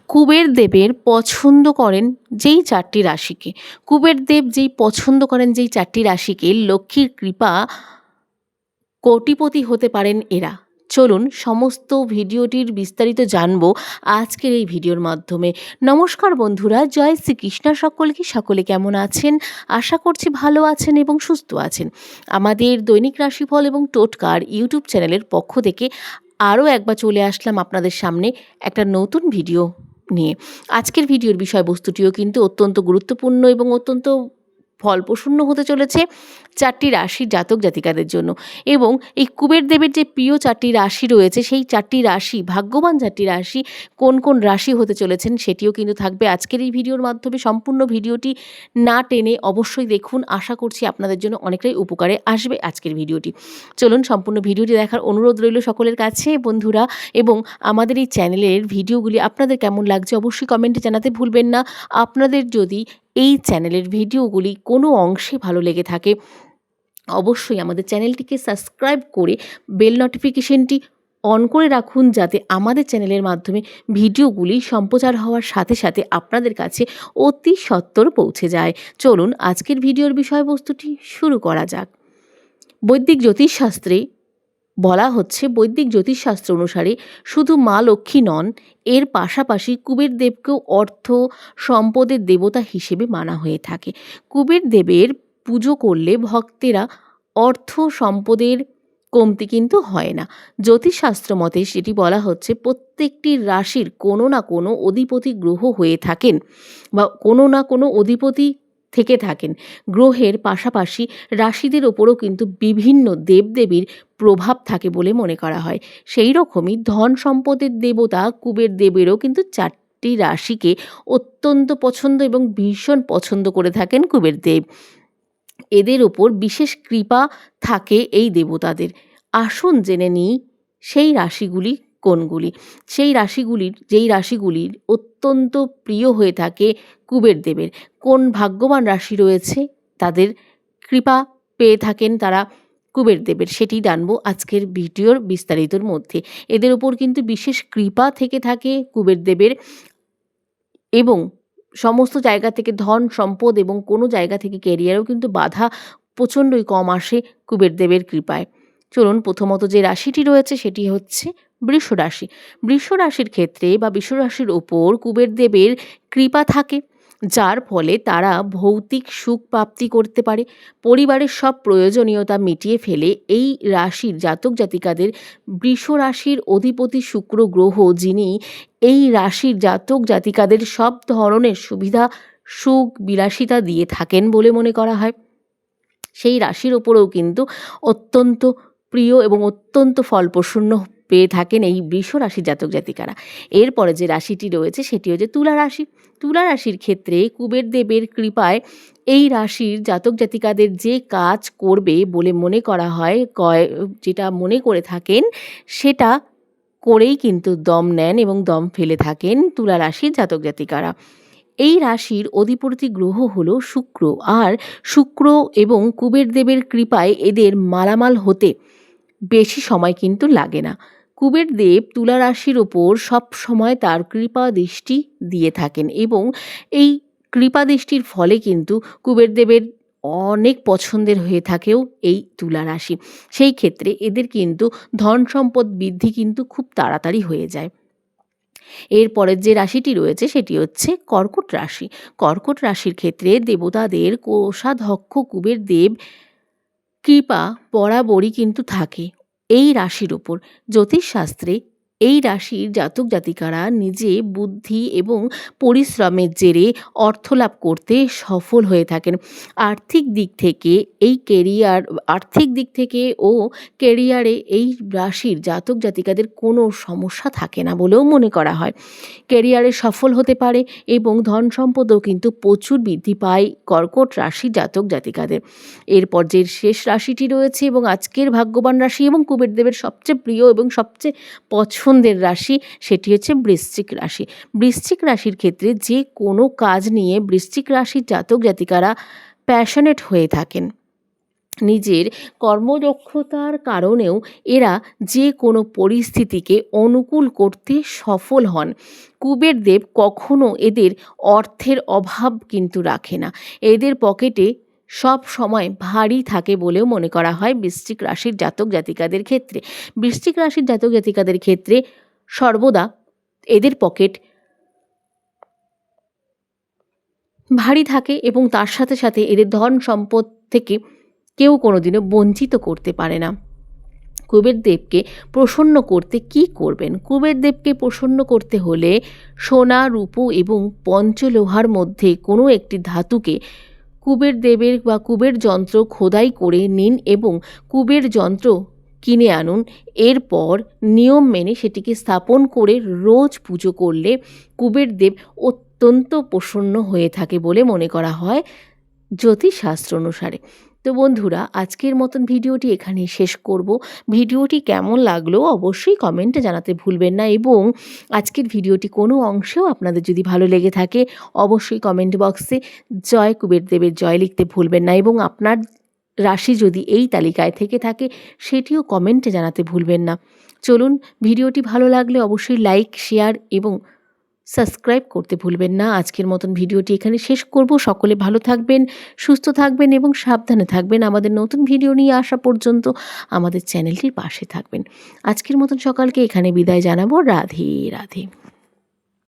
কুবের দেবের পছন্দ করেন যেই ৪টি রাশিকে, কুবের দেব যেই পছন্দ করেন যেই ৪টি রাশিকে, লক্ষ্মীর কৃপা কোটিপতি হতে পারেন এরা। চলুন সমস্ত ভিডিওটির বিস্তারিত জানবো আজকের এই ভিডিওর মাধ্যমে। নমস্কার বন্ধুরা, জয় শ্রীকৃষ্ণ। সকলে কেমন আছেন? আশা করছি ভালো আছেন এবং সুস্থ আছেন। আমাদের দৈনিক রাশিফল এবং টোটকার ইউটিউব চ্যানেলের পক্ষ থেকে আরও একবার চলে আসলাম আপনাদের সামনে একটা নতুন ভিডিও নিয়ে। আজকের ভিডিওর বিষয়বস্তুটিও কিন্তু অত্যন্ত গুরুত্বপূর্ণ এবং অত্যন্ত ফলপ্রসূ হতে চলেছে ৪টি রাশির জাতক জাতিকাদের জন্য। এবং এই কুবের দেবের যে প্রিয় ৪টি রাশি রয়েছে, সেই ৪টি রাশি, ভাগ্যবান ৪টি রাশি কোন কোন রাশি হতে চলেছেন সেটিও কিন্তু থাকবে আজকের এই ভিডিওর মাধ্যমে। সম্পূর্ণ ভিডিওটি না টেনে অবশ্যই দেখুন, আশা করছি আপনাদের জন্য অনেকটাই উপকারে আসবে আজকের ভিডিওটি। চলুন সম্পূর্ণ ভিডিওটি দেখার অনুরোধ রইল সকলের কাছে বন্ধুরা। এবং আমাদের এই চ্যানেলের ভিডিওগুলি আপনাদের কেমন লাগছে অবশ্যই কমেন্টে জানাতে ভুলবেন না। আপনাদের যদি এই চ্যানেলের ভিডিওগুলি কোনো অংশে ভালো লেগে থাকে অবশ্যই আমাদের চ্যানেলটিকে সাবস্ক্রাইব করে বেল নোটিফিকেশনটি অন করে রাখুন, যাতে আমাদের চ্যানেলের মাধ্যমে ভিডিওগুলি সম্প্রচার হওয়ার সাথে সাথে আপনাদের কাছে অতি সত্বর পৌঁছে যায়। চলুন আজকের ভিডিওর বিষয়বস্তুটি শুরু করা যাক। বৈদিক জ্যোতিষশাস্ত্রে বলা হচ্ছে, বৈদিক জ্যোতিষশাস্ত্র অনুসারে শুধু মা লক্ষ্মী নন, এর পাশাপাশি কুবের দেবকেও অর্থ সম্পদের দেবতা হিসেবে মানা হয়ে থাকে। কুবের দেবের পুজো করলে ভক্তেরা অর্থ সম্পদের কমতি কিন্তু হয় না। জ্যোতিষশাস্ত্র মতে সেটি বলা হচ্ছে, প্রত্যেকটি রাশির কোনো না কোনো অধিপতি গ্রহ হয়ে থাকেন বা কোনো না কোনো অধিপতি থেকে থাকেন। গ্রহের পাশাপাশি রাশিদের ওপরও কিন্তু বিভিন্ন দেবদেবীর প্রভাব থাকে বলে মনে করা হয়। সেই রকমই ধন সম্পদের দেবতা কুবের দেবেরও কিন্তু ৪টি রাশিকে অত্যন্ত পছন্দ এবং ভীষণ পছন্দ করে থাকেন কুবের দেব। এদের ওপর বিশেষ কৃপা থাকে এই দেবতাদের। আসুন জেনে নিই সেই রাশিগুলি কোনগুলি। যেই রাশিগুলির অত্যন্ত প্রিয় হয়ে থাকে কুবের দেবের, কোন ভাগ্যবান রাশি রয়েছে তাদের কৃপা পেয়ে থাকেন তারা কুবের দেবের, সেটি জানবো আজকের ভিডিওর বিস্তারিতর মধ্যে। এদের ওপর কিন্তু বিশেষ কৃপা থেকে থাকে কুবের দেবের এবং সমস্ত জায়গা থেকে ধন সম্পদ এবং কোনো জায়গা থেকে ক্যারিয়ারেও কিন্তু বাধা প্রচণ্ডই কম আসে কুবের দেবের কৃপায়। চলুন প্রথমত যে রাশিটি রয়েছে সেটি হচ্ছে বৃষ রাশি। বৃষ রাশির ক্ষেত্রে বা বৃষ রাশির ওপর কুবের দেবের কৃপা থাকে, যার ফলে তারা ভৌতিক সুখ প্রাপ্তি করতে পারে, পরিবারের সব প্রয়োজনীয়তা মিটিয়ে ফেলে। এই রাশির জাতক জাতিকাদের বৃষ রাশির অধিপতি শুক্র গ্রহ, যিনি এই রাশির জাতক জাতিকাদের সব ধরনের সুবিধা সুখ বিলাসিতা দিয়ে থাকেন বলে মনে করা হয়। সেই রাশির ওপরেও কিন্তু অত্যন্ত প্রিয় এবং অত্যন্ত ফলপ্রসূ পেয়ে থাকেন এই বৃষ রাশির জাতক জাতিকারা। এরপরে যে রাশিটি রয়েছে সেটি হচ্ছে তুলা রাশি। তুলা রাশির ক্ষেত্রে কুবের দেবের কৃপায় এই রাশির জাতক জাতিকাদের যে কাজ করবে বলে মনে করা হয়, যেটা মনে করে থাকেন সেটা করেই কিন্তু দম নেন এবং দম ফেলে থাকেন তুলা রাশির জাতক জাতিকারা। এই রাশির অধিপতি গ্রহ হলো শুক্র, আর শুক্র এবং কুবের দেবের কৃপায় এদের মালামাল হতে বেশি সময় কিন্তু লাগে না। কুবের দেব তুলা রাশির ওপর সব সময় তার কৃপা দৃষ্টি দিয়ে থাকেন এবং এই কৃপা দৃষ্টির ফলে কিন্তু কুবের দেবের অনেক পছন্দের হয়ে থাকেও এই তুলা রাশি। সেই ক্ষেত্রে এদের কিন্তু ধন সম্পদ বৃদ্ধি কিন্তু খুব তাড়াতাড়ি হয়ে যায়। এরপরের যে রাশিটি রয়েছে সেটি হচ্ছে কর্কট রাশি। কর্কট রাশির ক্ষেত্রে দেবতাদের কোষাধ্যক্ষ কুবের দেব কৃপা বরাবরই কিন্তু থাকে এই রাশির ওপর। জ্যোতিষশাস্ত্রে এই রাশির জাতক জাতিকারা নিজে বুদ্ধি এবং পরিশ্রমের জেরে অর্থলাভ করতে সফল হয়ে থাকেন। আর্থিক দিক থেকে ও কেরিয়ারে এই রাশির জাতক জাতিকাদের কোনো সমস্যা থাকে না বলেও মনে করা হয়। কেরিয়ারে সফল হতে পারে এবং ধন সম্পদও কিন্তু প্রচুর বৃদ্ধি পায় কর্কট রাশির জাতক জাতিকাদের। এরপর যে শেষ রাশিটি রয়েছে এবং আজকের ভাগ্যবান রাশি এবং কুবের দেবের সবচেয়ে প্রিয় এবং সবচেয়ে পছন্দের রাশি সেটি হচ্ছে বৃশ্চিক রাশি। বৃশ্চিক রাশির ক্ষেত্রে যে কোনো কাজ নিয়ে বৃশ্চিক রাশির জাতক জাতিকারা প্যাশনেট হয়ে থাকেন নিজের কর্মদক্ষতার কারণেও এরা যে কোনো পরিস্থিতিকে অনুকূল করতে সফল হন। কুবেরদেব কখনো এদের অর্থের অভাব কিন্তু রাখে না। এদের পকেটে সব সময় ভারী থাকে বলেও মনে করা হয় বৃশ্চিক রাশির জাতক জাতিকাদের ক্ষেত্রে। বৃশ্চিক রাশির জাতক জাতিকাদের ক্ষেত্রে সর্বদা এদের পকেট ভারী থাকে এবং তার সাথে সাথে এদের ধন সম্পদ থেকে কেউ কোনোদিনও বঞ্চিত করতে পারে না। কুবেরদেবকে প্রসন্ন করতে কি করবেন? কুবেরদেবকে প্রসন্ন করতে হলে সোনা, রূপো এবং পঞ্চলোহার মধ্যে কোনো একটি ধাতুকে কুবেরদেবের বা কুবের যন্ত্র খোদাই করে নিন এবং কুবের যন্ত্র কিনে আনুন। এরপর নিয়ম মেনে সেটিকে স্থাপন করে রোজ পুজো করলে কুবেরদেব অত্যন্ত প্রসন্ন হয়ে থাকে বলে মনে করা হয় জ্যোতিষশাস্ত্র অনুসারে। তো বন্ধুরা, আজকের মতন ভিডিওটি এখানেই শেষ করব। ভিডিওটি কেমন লাগলো অবশ্যই কমেন্টে জানাতে ভুলবেন না এবং আজকের ভিডিওটি কোনো অংশেও আপনাদের যদি ভালো লেগে থাকে অবশ্যই কমেন্ট বক্সে জয় কুবেরদেবের জয় লিখতে ভুলবেন না এবং আপনার রাশি যদি এই তালিকায় থেকে থাকে সেটিও কমেন্টে জানাতে ভুলবেন না। চলুন, ভিডিওটি ভালো লাগলে অবশ্যই লাইক, শেয়ার এবং সাবস্ক্রাইব করতে ভুলবেন না। আজকের মতন ভিডিওটি এখানে শেষ করব। সকলে ভালো থাকবেন, সুস্থ থাকবেন এবং সাবধানে থাকবেন। আমাদের নতুন ভিডিও নিয়ে আসা পর্যন্ত আমাদের চ্যানেলটির পাশে থাকবেন। আজকের মতন সকালকে এখানে বিদায় জানাবো। রাধে রাধে।